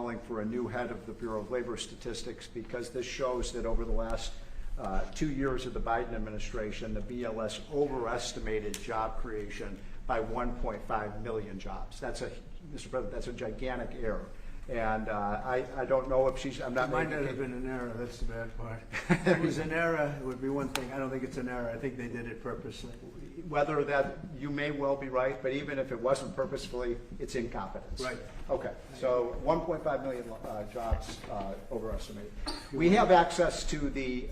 calling for a new head of the Bureau of Labor Statistics, because this shows that over the last 2 years of the Biden administration, the BLS overestimated job creation by 1.5 million jobs. That's a, Mr. President, that's a gigantic error. And I don't know if she's, I'm not making it. It might not have been an error, that's the bad part. If it was an error, it would be one thing. I don't think it's an error. I think they did it purposely. Whether that, you may well be right, but even if it wasn't purposefully, it's incompetence. Right. Okay, so 1.5 million jobs overestimated. We have access to the,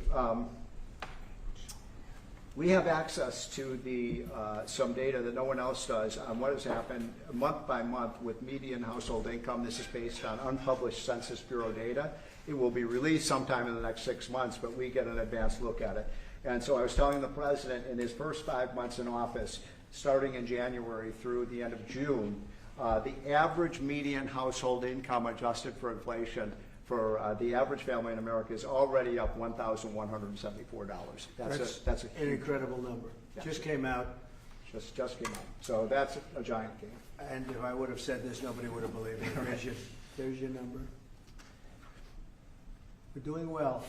some data that no one else does on what has happened month by month with median household income. This is based on unpublished Census Bureau data. It will be released sometime in the next 6 months, but we get an advanced look at it. And so I was telling the president, in his first 5 months in office, starting in January through the end of June, the average median household income adjusted for inflation for the average family in America is already up $1,174. That's an incredible number. Yeah. Just came out. Just came out. So that's a giant gain. And if I would have said this, nobody would have believed it. There's your number. We're doing well.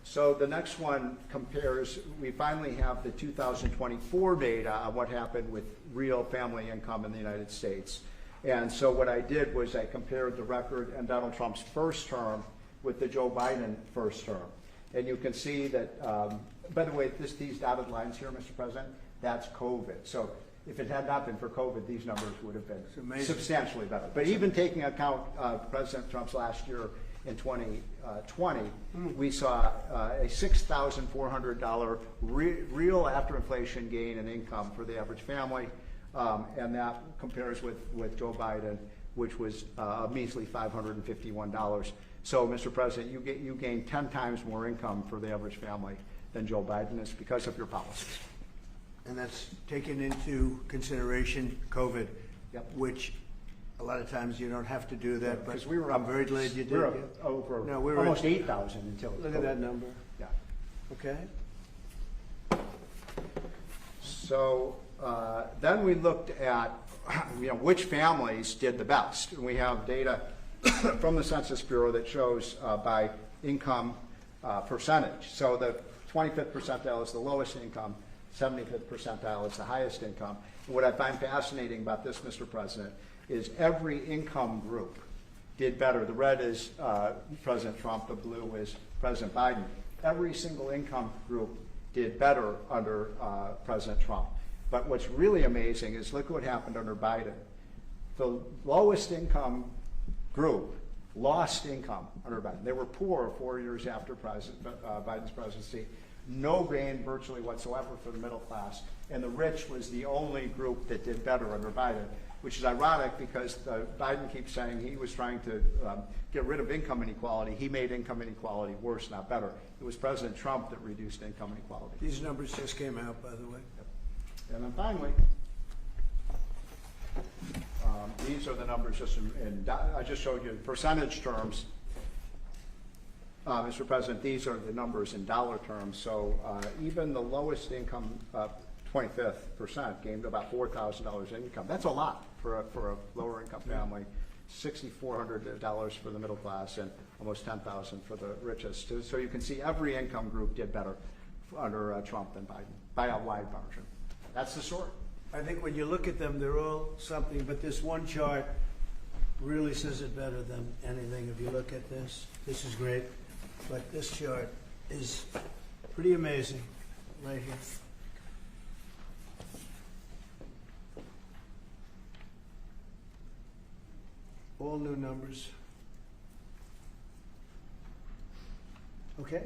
So the next one compares, we finally have the 2024 data on what happened with real family income in the United States. And so what I did was I compared the record in Donald Trump's first term with the Joe Biden first term. And you can see that, by the way, these dotted lines here, Mr. President, that's COVID. So if it had not been for COVID, these numbers would have been substantially better. But even taking account President Trump's last year in 2020, we saw a $6,400 real after inflation gain in income for the average family. And that compares with Joe Biden, which was a measly $551. So, Mr. President, you gain 10 times more income for the average family than Joe Biden is because of your policies. And that's taken into consideration COVID, yep. Which a lot of times you don't have to do that. Because but I'm very glad you did. We were over almost 8,000 until look at that number. Yeah. Okay. So then we looked at which families did the best. And we have data from the Census Bureau that shows by income percentage. So the 25th percentile is the lowest income, 75th percentile is the highest income. And what I find fascinating about this, Mr. President, is every income group did better. The red is President Trump, the blue is President Biden. Every single income group did better under President Trump. But what's really amazing is look what happened under Biden. The lowest income group lost income under Biden. They were poor 4 years after Biden's presidency. No gain virtually whatsoever for the middle class. And the rich was the only group that did better under Biden, which is ironic because Biden keeps saying he was trying to get rid of income inequality. He made income inequality worse, not better. It was President Trump that reduced income inequality. These numbers just came out, by the way. Yep. And then finally, these are the numbers just I just showed you in percentage terms. Mr. President, these are the numbers in dollar terms. So even the lowest income, 25th percent, gained about $4,000 in income. That's a lot for a lower income family. $6,400 for the middle class and almost $10,000 for the richest. So you can see every income group did better under Trump than Biden by a wide margin. That's the story. I think when you look at them, they're all something, but this one chart really says it better than anything. If you look at this is great, but this chart is pretty amazing right here. All new numbers. Okay,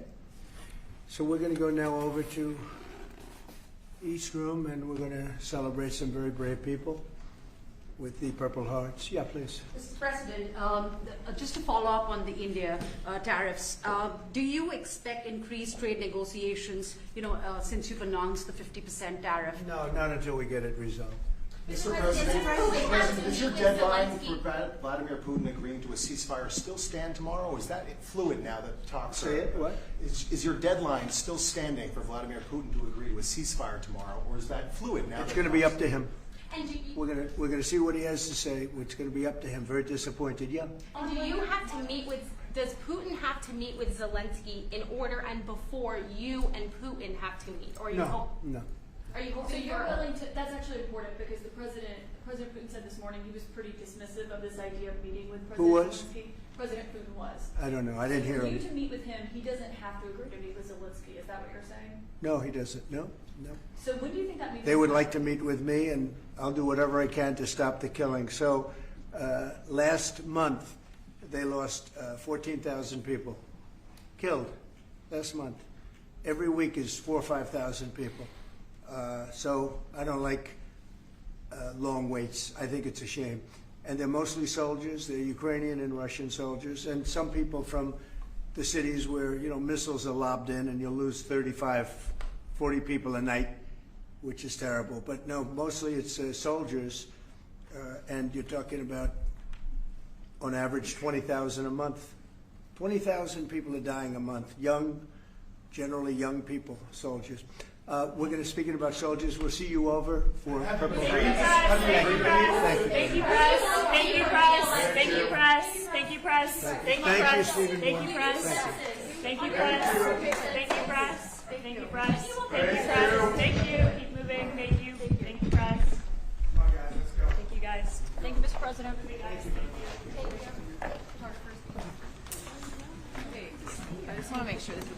so we're going to go now over to East Room, and we're going to celebrate some very brave people with the Purple Hearts. Yeah, please. Mr. President, just to follow up on the India tariffs, do you expect increased trade negotiations, since you've announced the 50% tariff? No, not until we get it resolved. Mr. President, is your deadline for Vladimir Putin agreeing to a ceasefire still stand tomorrow, or is that fluid now that talks Say it, what? Is your deadline still standing for Vladimir Putin to agree to a ceasefire tomorrow, or is that fluid now? It's going to be up to him. And do you, We're gonna see what he has to say. It's gonna be up to him. Very disappointed. Yeah. and do you have to meet with, does Putin have to meet with Zelensky in order and before you and Putin have to meet? Or are you No, no. Are you So hoping you're for? willing to, that's actually important because President Putin said this morning he was pretty dismissive of this idea of meeting with Who President was? Zelensky. President Putin was. I don't know. I didn't hear For you him. to meet with him, he doesn't have to agree to meet with Zelensky. Is that what you're saying? No, he doesn't. No, no. So when do you think that meeting? They would like to meet with me, and I'll do whatever I can to stop the killing. So, last month, they lost 14,000 people killed. Last month, every week is 4,000 or 5,000 people. So I don't like long waits. I think it's a shame. And they're mostly soldiers. They're Ukrainian and Russian soldiers, and some people from the cities where missiles are lobbed in, and you'll lose 35, 40 people a night, which is terrible. But no, mostly it's soldiers, and you're talking about, on average, 20,000 a month. 20,000 people are dying a month. Young, generally young people, soldiers. We're going to speaking about soldiers. We'll see you over for purple. Thank you, press. Thank you, press. Thank you, press. Thank you, press. Thank you, press. Thank you, Thank you, press. Stephen Thank Moore. you, press. Thank you. Thank you, press. Thank you, press. Thank you, press. Thank you, press. Thank you. Keep moving. Thank you. Thank you, press. Come on, guys, let's go. Thank you, guys. Thank you, Mr. President. Thank you, guys. Thank you. I just want to make sure this is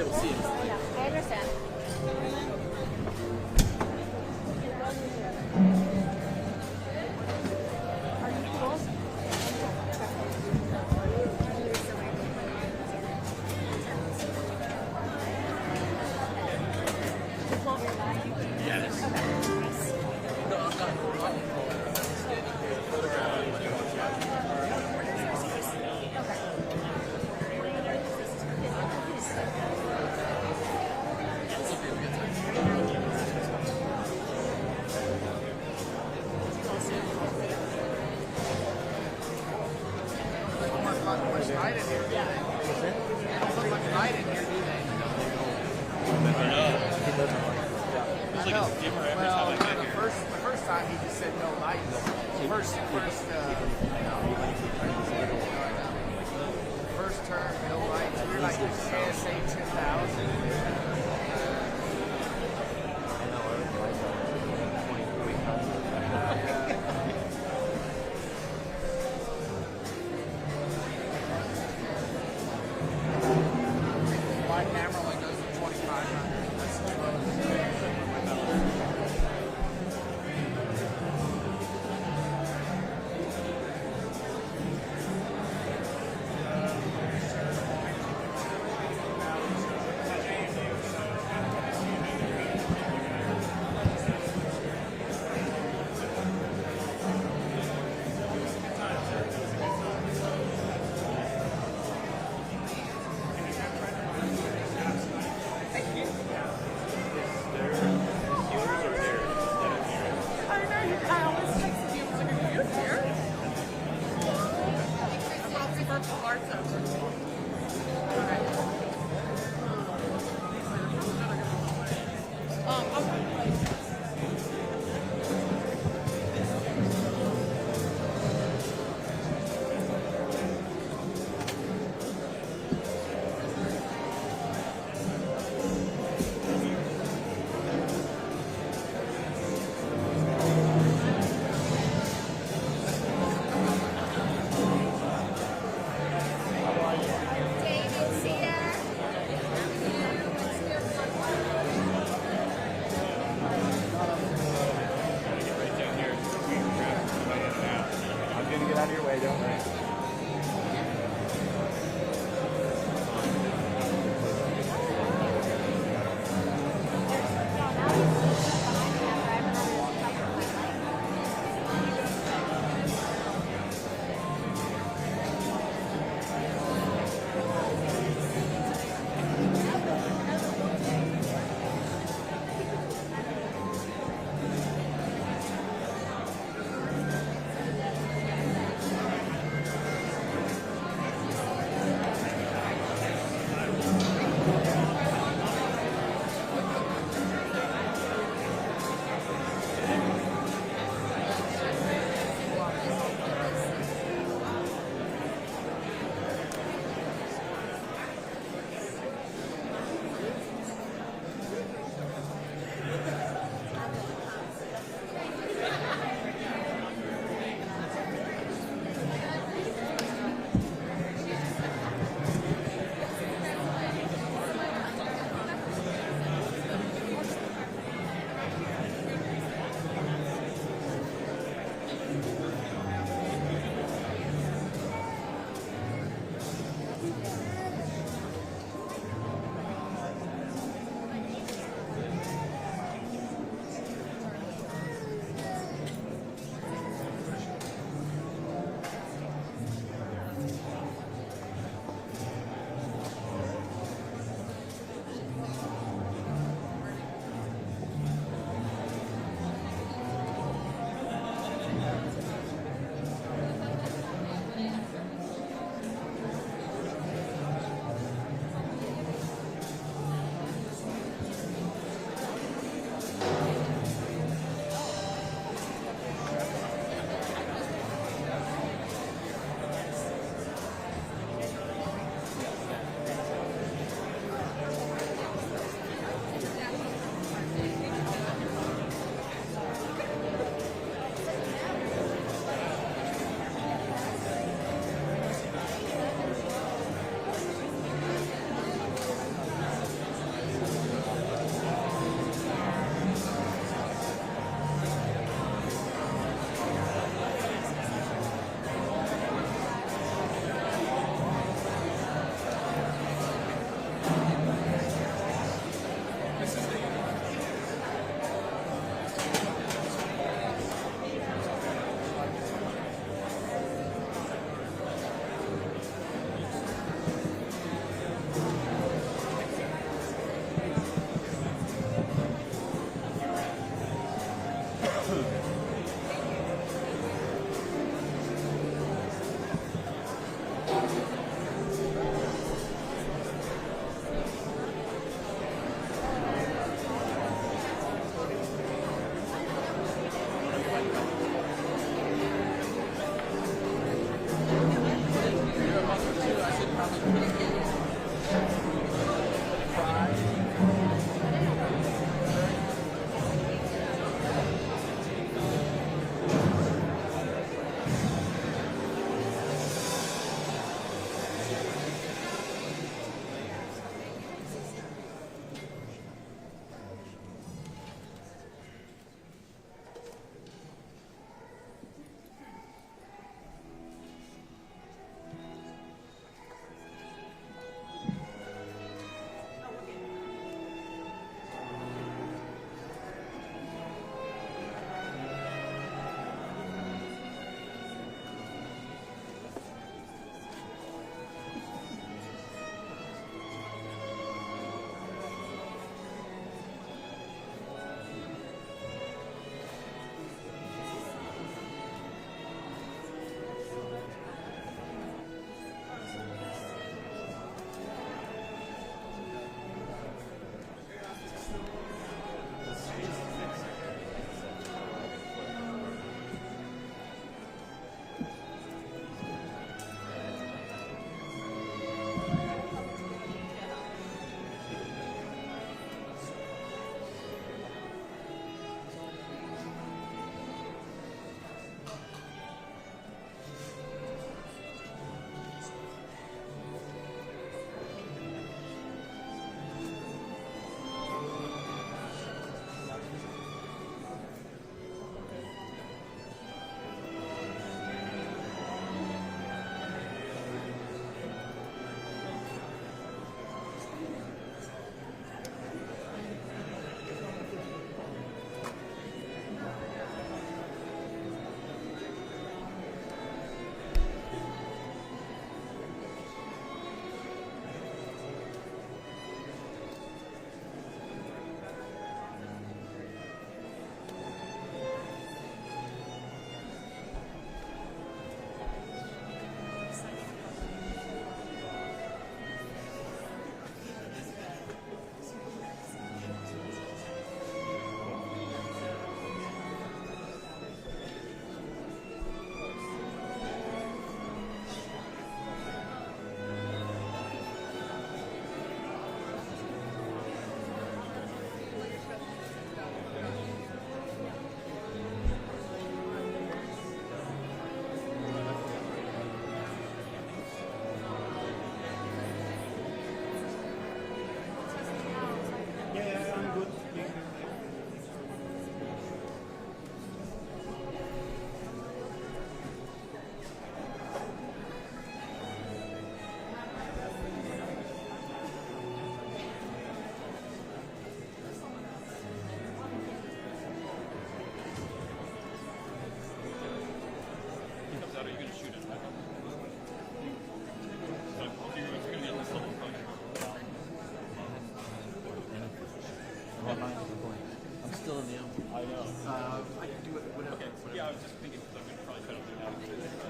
able to see it. Yeah, I understand. First time he just said no lights. First term, no lights. We were like ASA 2000. My camera only goes to 2500. That's the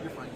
You're fine.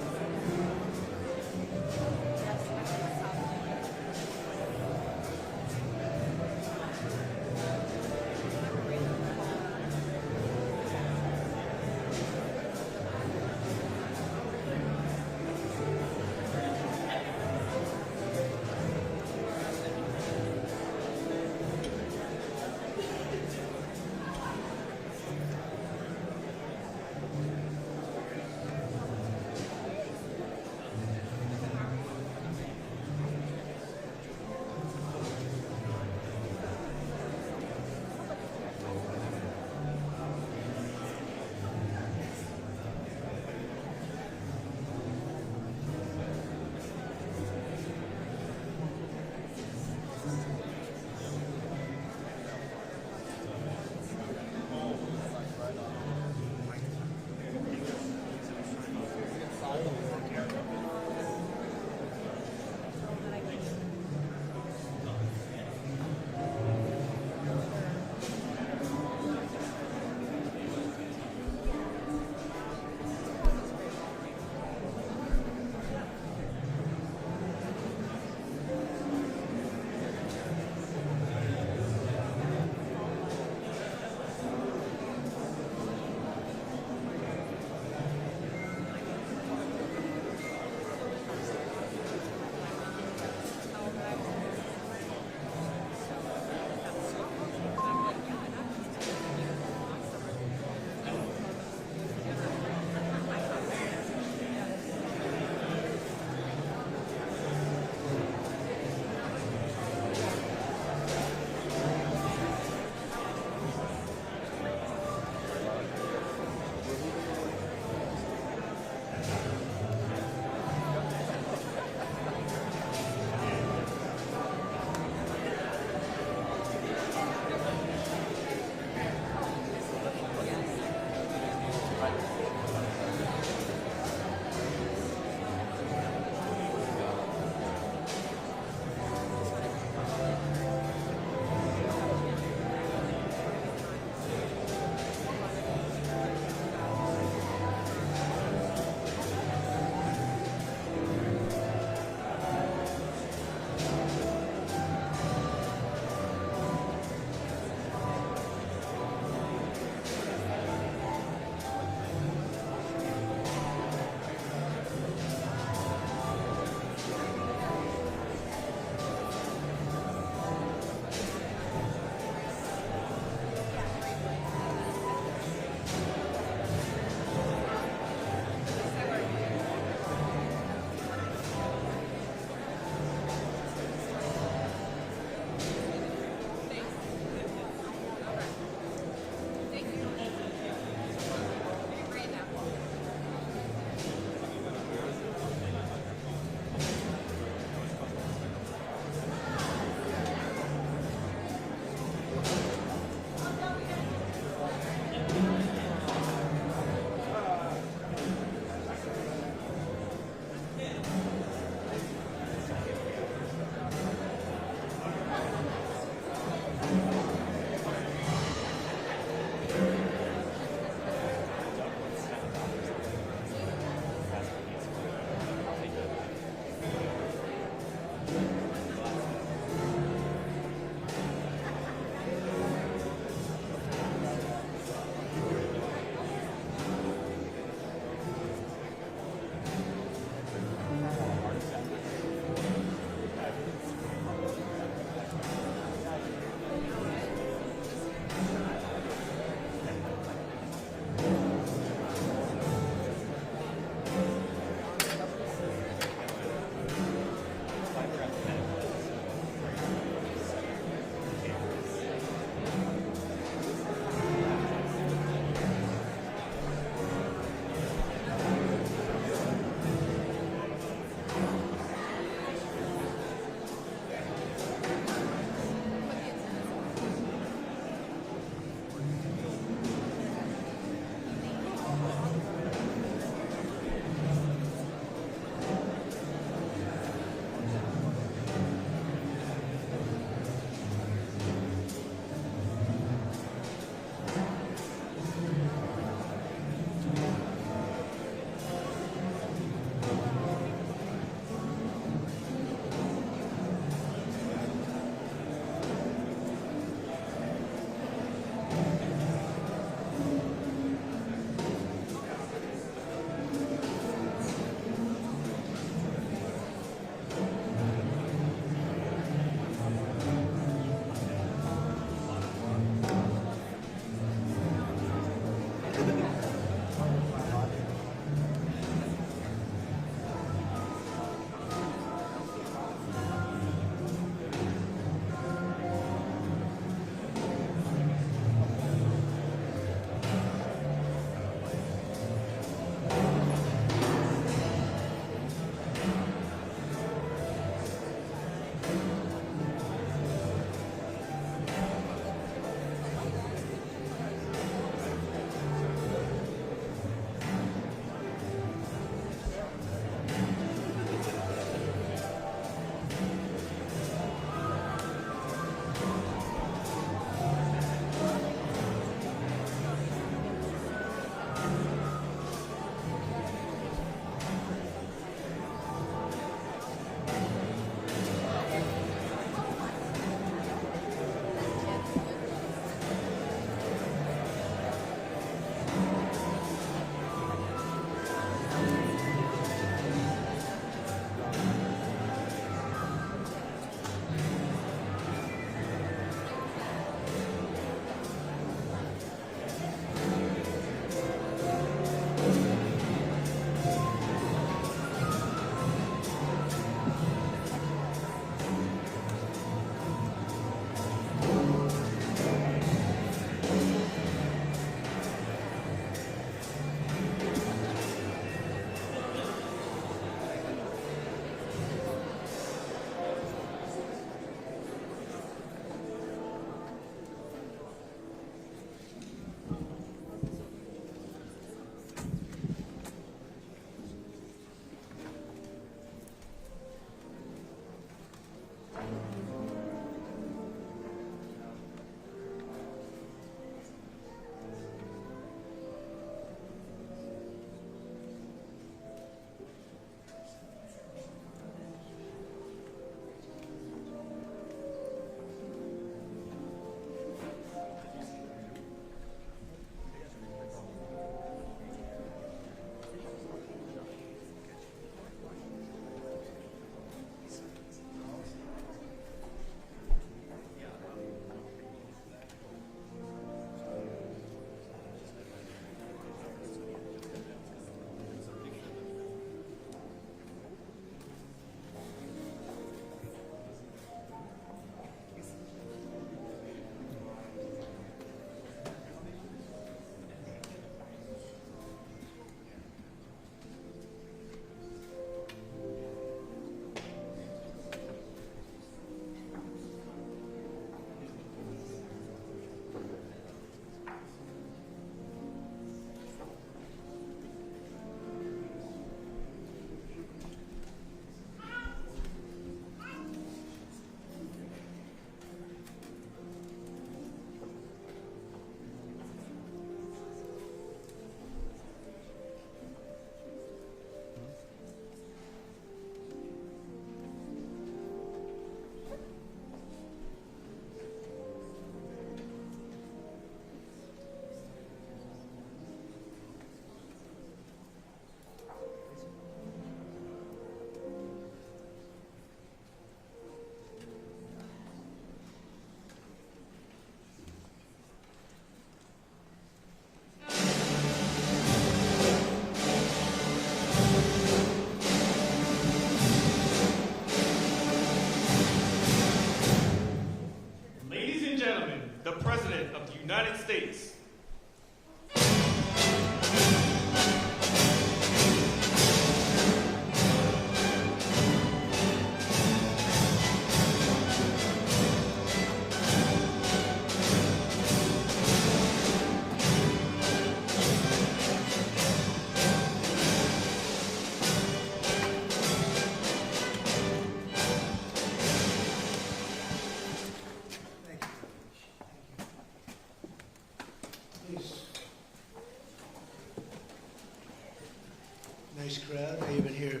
nice crowd. I even hear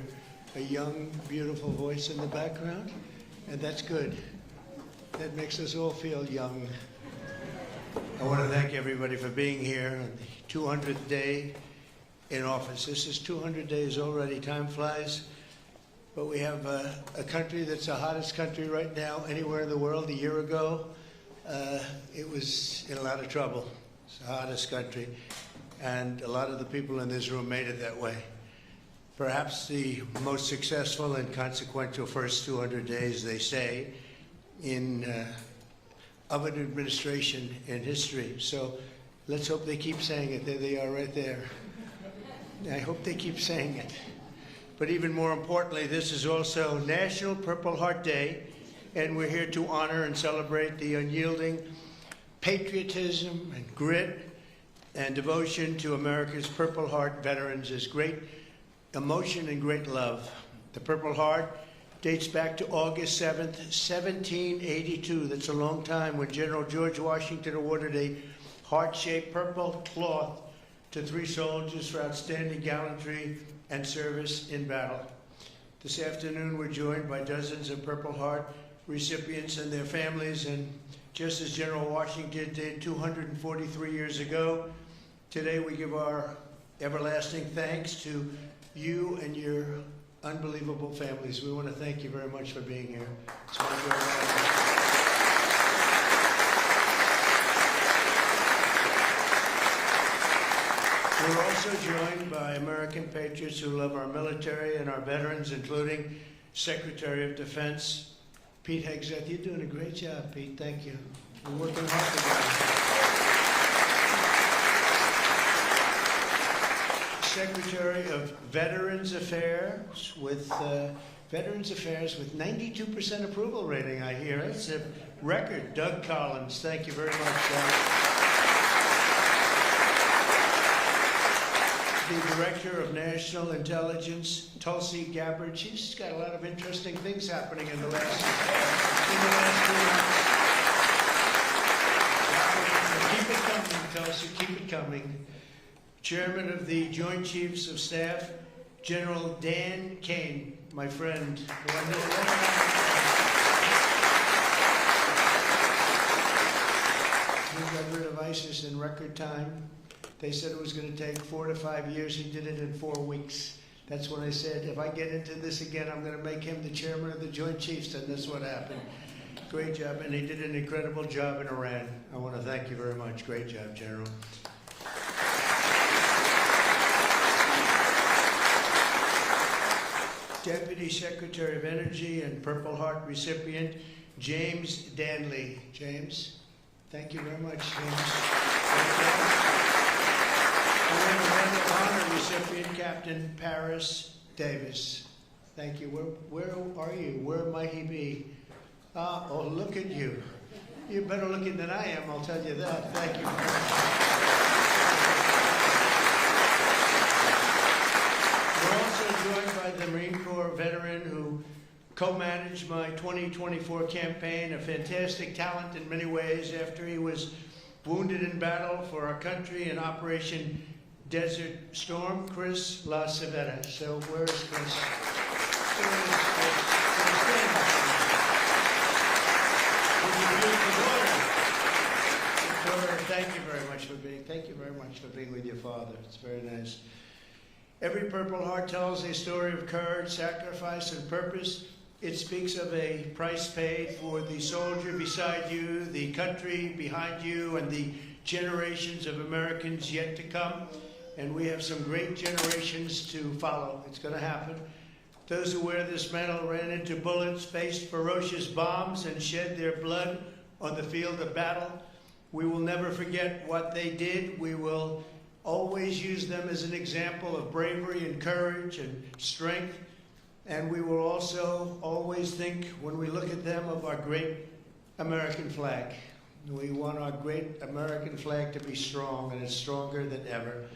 a young, beautiful voice in the background, and that's good. That makes us all feel young. I want to thank everybody for being here on the 200th day in office. This is 200 days already. Time flies. But we have a country that's the hottest country right now anywhere in the world. A year ago, it was in a lot of trouble. It's the hottest country. And a lot of the people in this room made it that way. Perhaps the most successful and consequential first 200 days, they say, of an administration in history. So let's hope they keep saying it. There they are right there. I hope they keep saying it. But even more importantly, this is also National Purple Heart Day, and we're here to honor and celebrate the unyielding patriotism and grit and devotion to America's Purple Heart veterans. Is great emotion and great love. The Purple Heart dates back to August 7th, 1782. That's a long time, when General George Washington awarded a heart-shaped purple cloth to 3 soldiers for outstanding gallantry and service in battle. This afternoon, we're joined by dozens of Purple Heart recipients and their families, and just as General Washington did 243 years ago, today we give our everlasting thanks to you and your unbelievable families. We want to thank you very much for being here. It's my joy. We're also joined by American patriots who love our military and our veterans, including Secretary of Defense Pete Hegseth. You're doing a great job, Pete. Thank you. We're working hard together. Secretary of Veterans Affairs with 92% approval rating, I hear. It's a record. Doug Collins. Thank you very much, Doug. The Director of National Intelligence, Tulsa Gabbard. She's got a lot of interesting things happening in the last 2 months. Keep it coming, Tulsa, keep it coming. Chairman of the Joint Chiefs of Staff, General Dan Kane, my friend. He got rid of ISIS in record time. They said it was going to take 4 to 5 years. He did it in 4 weeks. That's when I said, if I get into this again, I'm going to make him the chairman of the Joint Chiefs, and that's what happened. Great job, and he did an incredible job in Iran. I want to thank you very much. Great job, General. Deputy Secretary of Energy and Purple Heart recipient, James Danley. James, thank you very much, James. And then the Medal of Honor recipient, Captain Paris Davis. Thank you. Where are you? Where might he be? Oh, look at you. You're better looking than I am, I'll tell you that. Thank you very much. We're also joined by the Marine Corps veteran who co-managed my 2024 campaign, a fantastic talent in many ways after he was wounded in battle for our country in Operation Desert Storm, Chris LaCivetta. So where's Chris? Thank you very much for being with your father. It's very nice. Every Purple Heart tells a story of courage, sacrifice, and purpose. It speaks of a price paid for the soldier beside you, the country behind you, and the generations of Americans yet to come. And we have some great generations to follow. It's going to happen. Those who wear this medal ran into bullets, faced ferocious bombs, and shed their blood on the field of battle. We will never forget what they did. We will always use them as an example of bravery and courage and strength. And we will also always think, when we look at them, of our great American flag. We want our great American flag to be strong, and it's stronger than ever.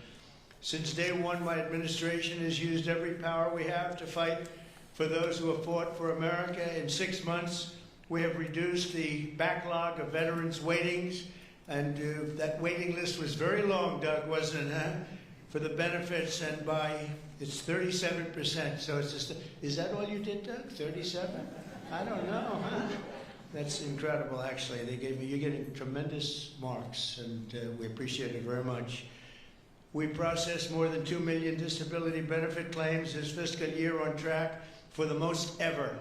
Since day one, my administration has used every power we have to fight for those who have fought for America. In 6 months, we have reduced the backlog of veterans' waitings, and that waiting list was very long, Doug, wasn't it? Huh? for the benefits, and it's 37%. So it's just, is that all you did, Doug? 37? I don't know, huh? That's incredible, actually. You're getting tremendous marks, and we appreciate it very much. We processed more than 2 million disability benefit claims this fiscal year, on track for the most ever.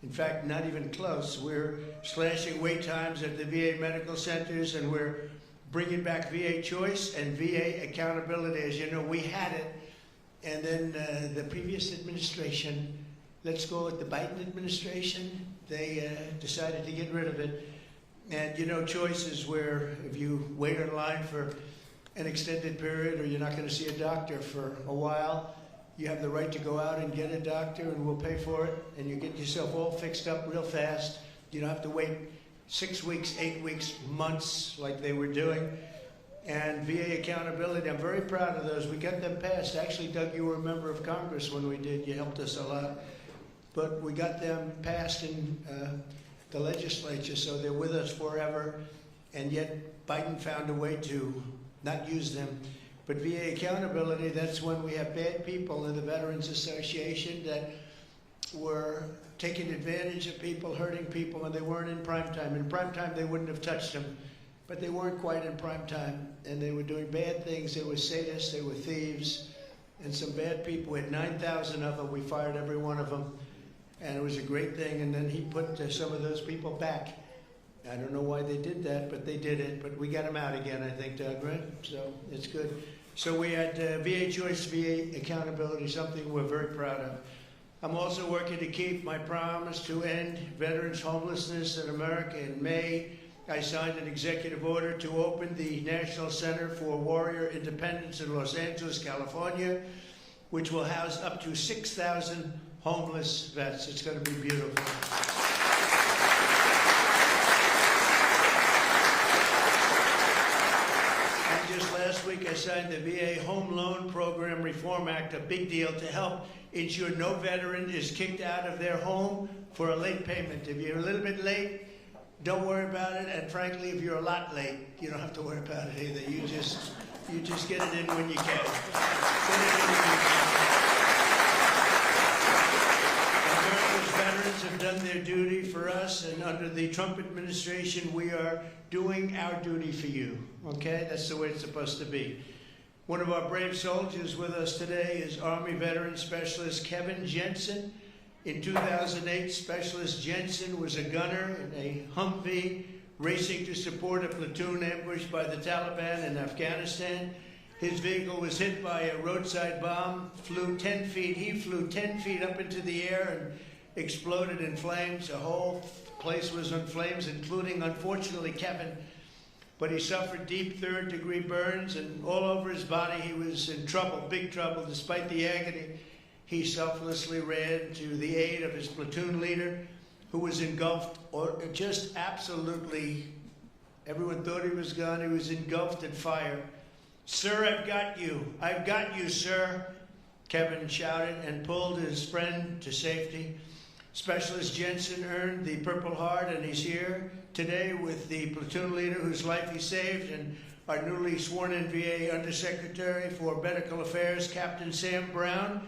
In fact, not even close. We're slashing wait times at the VA medical centers, and we're bringing back VA choice and VA accountability. As you know, we had it, and then the previous administration, let's go with the Biden administration, they decided to get rid of it. And you know, choice is where if you wait in line for an extended period, or you're not going to see a doctor for a while, you have the right to go out and get a doctor, and we'll pay for it, and you get yourself all fixed up real fast. You don't have to wait 6 weeks, 8 weeks, months like they were doing. And VA accountability, I'm very proud of those. We got them passed. Actually, Doug, you were a member of Congress when we did. You helped us a lot. But we got them passed in the legislature, so they're with us forever. And yet Biden found a way to not use them. But VA accountability, that's when we have bad people in the Veterans Association that were taking advantage of people, hurting people, and they weren't in prime time. In prime time, they wouldn't have touched them, but they weren't quite in prime time, and they were doing bad things. They were sadists, they were thieves, and some bad people. We had 9,000 of them. We fired every one of them, and it was a great thing. And then he put some of those people back. I don't know why they did that, but they did it. But we got them out again, I think, Doug, right? So it's good. So we had VA choice, VA accountability, something we're very proud of. I'm also working to keep my promise to end veterans' homelessness in America. In May, I signed an executive order to open the National Center for Warrior Independence in Los Angeles, California, which will house up to 6,000 homeless vets. It's going to be beautiful. Just last week, I signed the VA Home Loan Program Reform Act, a big deal, to help ensure no veteran is kicked out of their home for a late payment. If you're a little bit late, don't worry about it. And frankly, if you're a lot late, you don't have to worry about it either. You just get it in when you can. America's veterans have done their duty for us, and under the Trump administration, we are doing our duty for you. Okay? That's the way it's supposed to be. One of our brave soldiers with us today is Army Veteran Specialist Kevin Jensen. In 2008, Specialist Jensen was a gunner in a Humvee racing to support a platoon ambushed by the Taliban in Afghanistan. His vehicle was hit by a roadside bomb, flew 10 feet. He flew 10 feet up into the air and exploded in flames. The whole place was in flames, including, unfortunately, Kevin. But he suffered deep third-degree burns, and all over his body he was in trouble, big trouble. Despite the agony, he selflessly ran to the aid of his platoon leader, who was engulfed, or just absolutely, everyone thought he was gone. He was engulfed in fire. "Sir, I've got you. I've got you, sir," Kevin shouted and pulled his friend to safety. Specialist Jensen earned the Purple Heart, and he's here today with the platoon leader whose life he saved, and our newly sworn-in VA Undersecretary for Medical Affairs, Captain Sam Brown.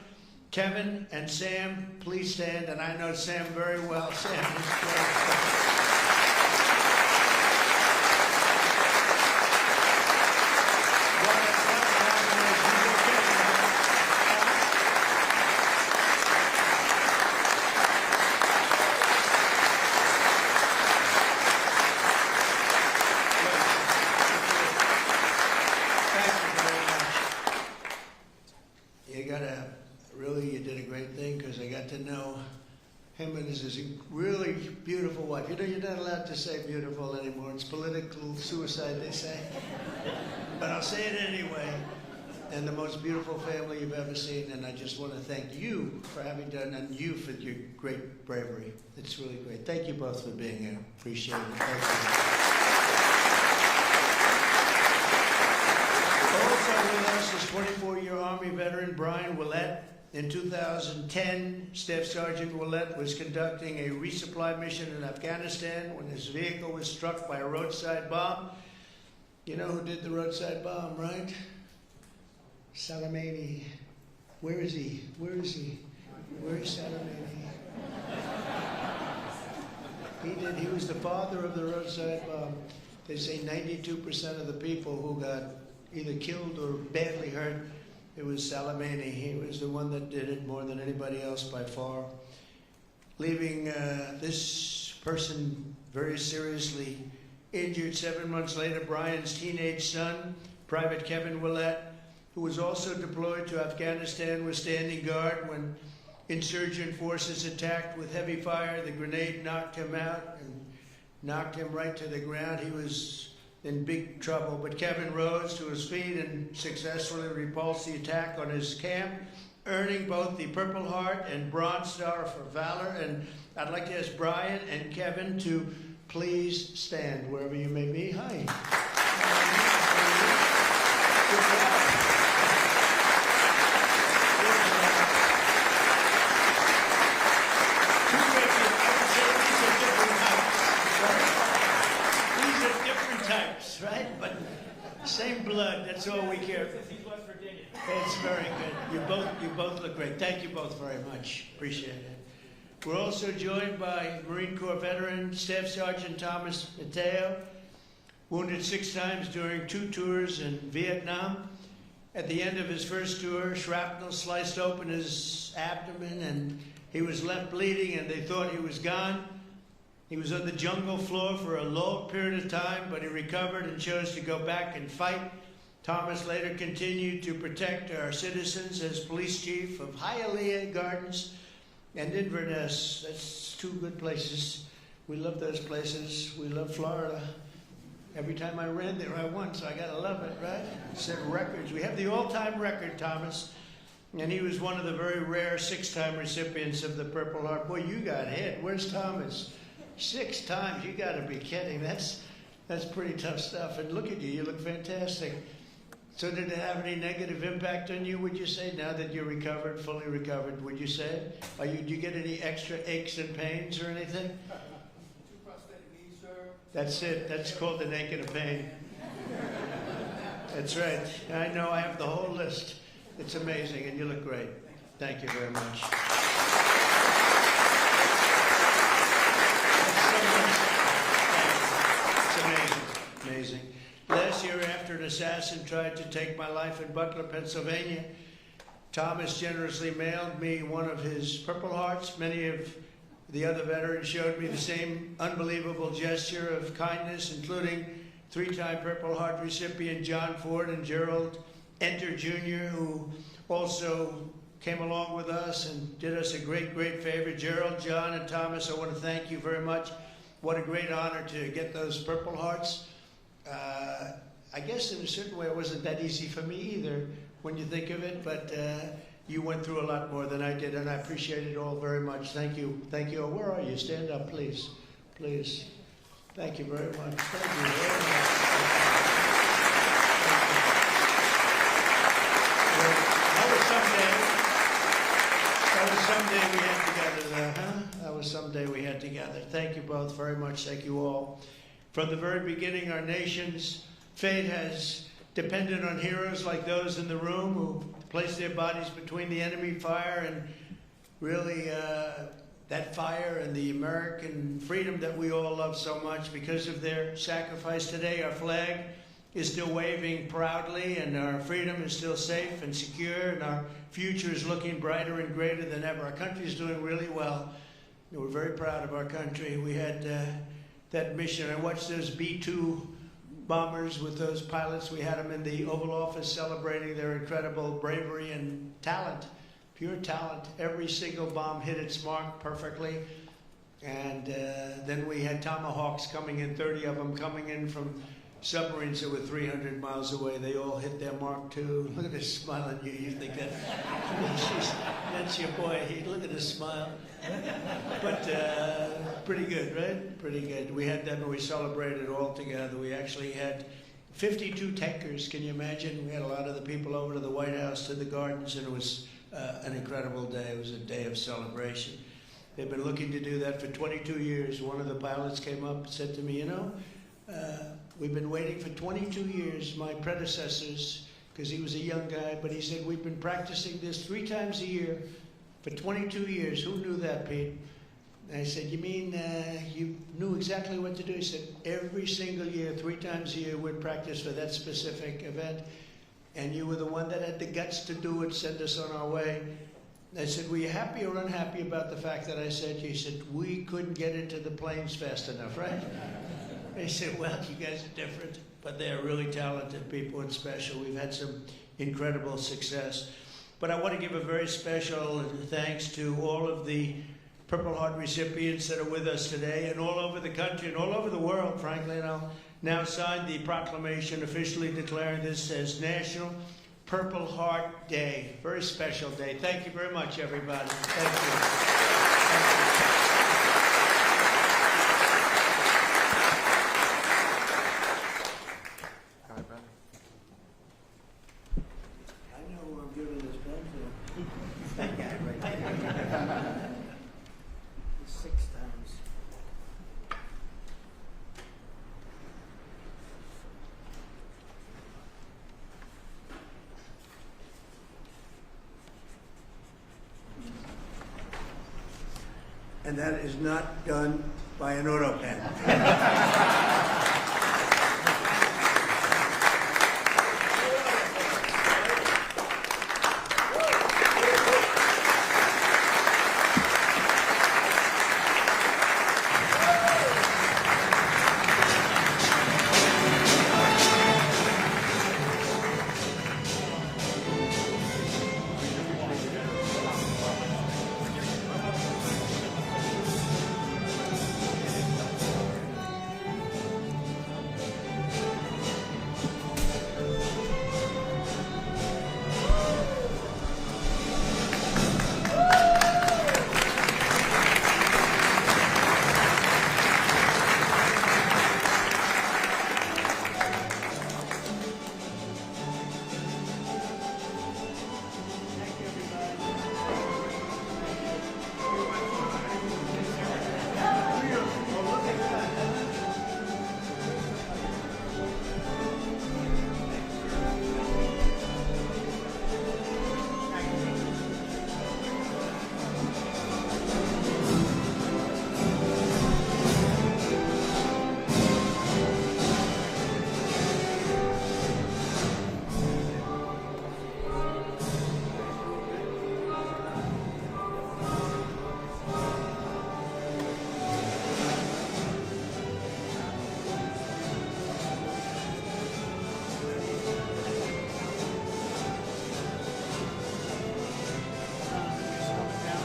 Kevin and Sam, please stand, and I know Sam very well. Sam is great. You did a great thing, because I got to know him and his really beautiful wife. You know, you're not allowed to say beautiful anymore. It's political suicide, they say. But I'll say it anyway. And the most beautiful family you've ever seen. And I just want to thank you for having done, and you for your great bravery. It's really great. Thank you both for being here. Appreciate it. Thank you. Also with us is 24-year Army veteran Brian Willett. In 2010, Staff Sergeant Willett was conducting a resupply mission in Afghanistan when his vehicle was struck by a roadside bomb. You know who did the roadside bomb, right? Salamani. Where is he? Where is he? Where is Salamani? He was the father of the roadside bomb. They say 92% of the people who got either killed or badly hurt, it was Salamani. He was the one that did it more than anybody else by far. Leaving this person very seriously injured 7 months later, Brian's teenage son, Private Kevin Willett, who was also deployed to Afghanistan, was standing guard when insurgent forces attacked with heavy fire. The grenade knocked him out and knocked him right to the ground. He was in big trouble, but Kevin rose to his feet and successfully repulsed the attack on his camp, earning both the Purple Heart and Bronze Star for valor. And I'd like to ask Brian and Kevin to please stand wherever you may be. Hi. These are different types, right? But same blood, that's all we care for. It's very good. You both look great. Thank you both very much. Appreciate it. We're also joined by Marine Corps veteran Staff Sergeant Thomas Mateo, wounded 6 times during 2 tours in Vietnam. At the end of his first tour, shrapnel sliced open his abdomen and he was left bleeding, and they thought he was gone. He was on the jungle floor for a long period of time, but he recovered and chose to go back and fight. Thomas later continued to protect our citizens as police chief of Hialeah Gardens and Inverness. That's 2 good places. We love those places. We love Florida. Every time I ran there, I won, so I gotta love it, right? Set records. We have the all-time record, Thomas. And he was one of the very rare 6-time recipients of the Purple Heart. Boy, you got hit. Where's Thomas? 6 times. You gotta be kidding. That's pretty tough stuff. And look at you. You look fantastic. So did it have any negative impact on you, would you say, now that you're recovered, fully recovered, would you say? Did you get any extra aches and pains or anything? 2 prosthetic knees, sir. That's it. That's called an ache and a pain. That's right. I know. I have the whole list. It's amazing, and you look great. Thank you very much. It's amazing. Amazing. Last year, after an assassin tried to take my life in Butler, Pennsylvania, Thomas generously mailed me one of his Purple Hearts. Many of the other veterans showed me the same unbelievable gesture of kindness, including 3-time Purple Heart recipient John Ford and Gerald Enter Jr., who also came along with us and did us a great, great favor. Gerald, John, and Thomas, I want to thank you very much. What a great honor to get those Purple Hearts. I guess in a certain way it wasn't that easy for me either when you think of it, but you went through a lot more than I did, and I appreciate it all very much. Thank you. Thank you. Where are you? Stand up, please. Please. Thank you very much. Thank you very much. That was someday we had together there, huh? That was someday we had together. Thank you both very much. Thank you all. From the very beginning, our nation's fate has depended on heroes like those in the room who placed their bodies between the enemy fire and really that fire and the American freedom that we all love so much. Because of their sacrifice today, our flag is still waving proudly, and our freedom is still safe and secure, and our future is looking brighter and greater than ever. Our country is doing really well. We're very proud of our country. We had that mission. I watched those B-2 bombers with those pilots. We had them in the Oval Office celebrating their incredible bravery and talent, pure talent. Every single bomb hit its mark perfectly. And then we had Tomahawks coming in, 30 of them coming in from submarines that were 300 miles away. They all hit their mark too. Look at this smile on you. You think that, that's your boy. Look at his smile. But pretty good, right? Pretty good. We had them and we celebrated all together. We actually had 52 tankers. Can you imagine? We had a lot of the people over to the White House, to the gardens, and it was an incredible day. It was a day of celebration. They've been looking to do that for 22 years. One of the pilots came up and said to me, you know, we've been waiting for 22 years. My predecessors because he was a young guy, but he said, we've been practicing this 3 times a year for 22 years. Who knew that, Pete? And I said, you mean you knew exactly what to do? He said, every single year, 3 times a year, we'd practice for that specific event. And you were the one that had the guts to do it, send us on our way. I said, were you happy or unhappy about the fact that I said, he said, we couldn't get into the planes fast enough, right? I said, well, you guys are different, but they're really talented people and special. We've had some incredible success. But I want to give a very special thanks to all of the Purple Heart recipients that are with us today, and all over the country and all over the world, frankly. And I'll now sign the proclamation officially declaring this as National Purple Heart Day. Very special day. Thank you very much, everybody. Thank you. I know who I'm giving this pen to. That guy right there. 6 times. And that is not done by an auto pen.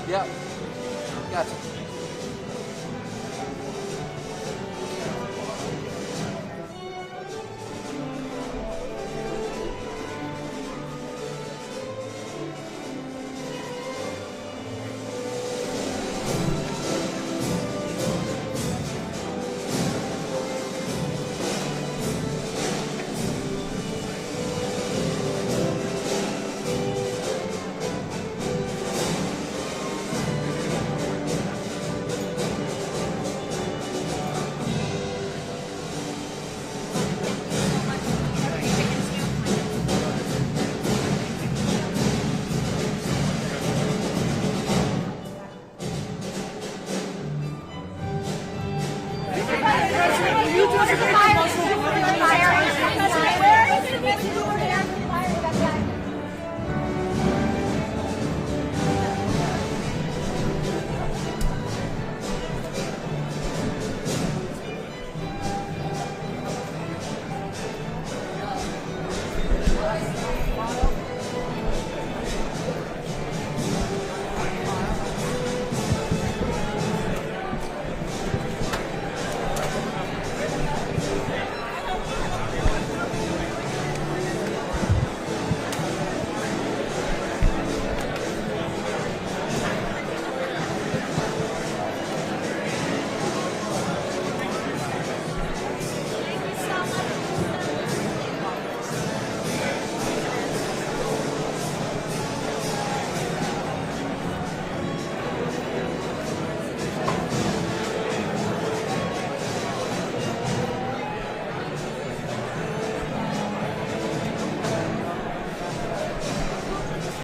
Yep. Gotcha.